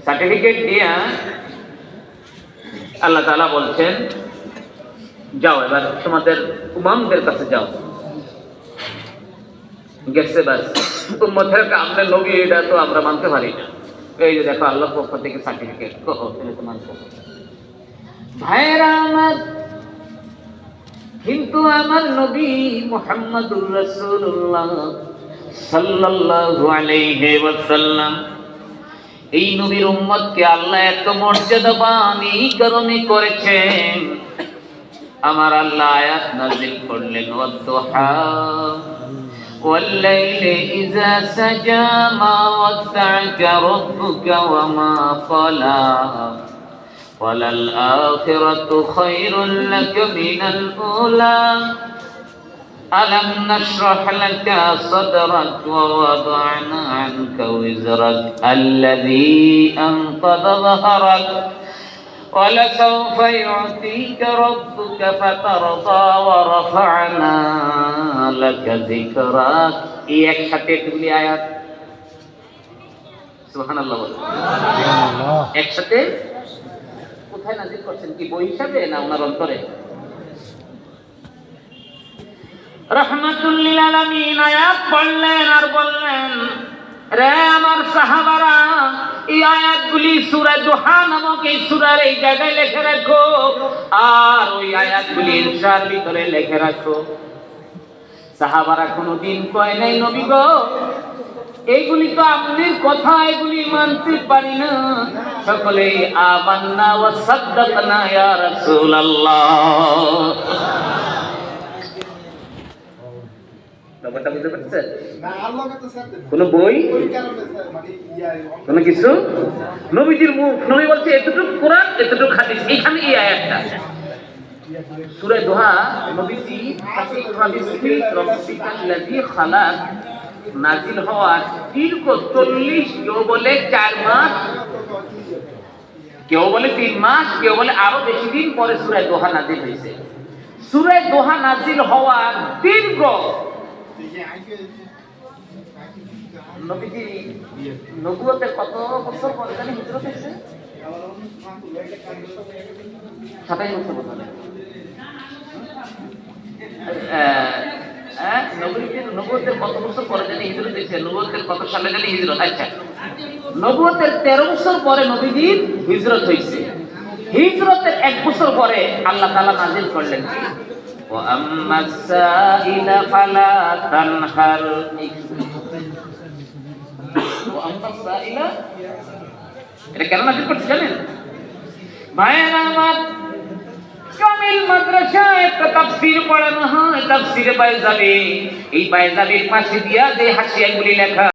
Certificate দিয়া আল্লাহ তাআলা বলছেন, যাও এবার তোমাদের উম্মতের কাছে যাও। গেছে বাস, উম্মতের কামনে নবী, এটা তো আমরা মানতে পারি না। এই যে দেখো আল্লাহর পক্ষ থেকে সার্টিফিকেট, কহো তুমি তো মানতে পারো। ভাইরা আমার, কিন্তু আমার নবী মুহাম্মদুর রাসূলুল্লাহ সাল্লাল্লাহু আলাইহি ওয়াসাল্লাম, এই নবীর উম্মতকে আল্লাহ এত মর্যাদাবান এই কারণে করেছেন, আমার আল্লাহ আয়াত নাযিল করলেন, ওয়াদদুহা ওয়াল্লাইলি ইযা সাজা মা ওয়াদ্দা'আকা রাব্বুকা ওয়া মা ক্বালা ওয়ালাল আখিরাতু খায়রুল লাকা মিনাল উলা ألم نشرح لك صدرك ووضعنا عنك وزرك الذي أنقض ظهرك ولسوف يعطيك ربك فترضى ورفعنا لك ذكرك এক সাথে তুমি আয়াত সুবহানাল্লাহ বলো, একসাথে কোথায় নাযিল করছেন? কি বই হিসাবে না ওনার অন্তরে? রাহমাতুল লিল আলামিন আয়াত পড়লেন আর বললেন, রে আমার সাহাবারা, এই আয়াতগুলি সূরা দুহা নামক এই সূরার এই জায়গায় লিখে রাখো, আর ওই আয়াতগুলি ইনশার ভিতরে লিখে রাখো। সাহাবারা কোনোদিন কয় নাই, নবী গো এইগুলি তো আপনার কথা, এগুলি মানতে পারি না। সকলেই আমান্না ওয়া সাদ্দাকনা ইয়া রাসূলুল্লাহ। ব্যাপারটা বুঝতে পারছেন? কোন বই, কোন কিছু, নবীজির মুখ, নবী বলছে এতটুকু কোরআন এতটুকু হাদিস, এইখানে এই আয়াতটা সূরা দুহা নবীজি রাব্বিকাল্লাযী খালাক নাযিল হওয়ার দীর্ঘ 40, কেউ বলে 4 মাস, কেউ বলে 3 মাস, কেউ বলে আরো বেশি দিন পরে সূরা দুহা নাযিল হয়েছে। সূরা দুহা নাযিল হওয়ার দীর্ঘ নবীজি নবুয়তের কত বছর পরে জানি হিজরত হয়েছে? 27 বছর পরে। নবুয়তের কত বছর পরে জানি হিজরত হয়েছে? নবুয়তের কত সালে জানি হিজরত? আচ্ছা, নবুয়তের 13 বছর পরে নবীজির হিজরত হয়েছে। হিজরতের 1 বছর পরে আল্লাহ তাআলা নাযিল করলেন কি, وَأَمَّا السَّائِلَ فَلَا تَنْهَرْ। এটা কেন নাযিল করছে জানেন? ভাইয়েরা আমার, কামিল মাদ্রাসায় একটা তাফসীর পড়ানো হয়, তাফসীরে বাইজাবি। এই বাইজাবির পাশে দিয়া যে হাসিয়াগুলি লেখা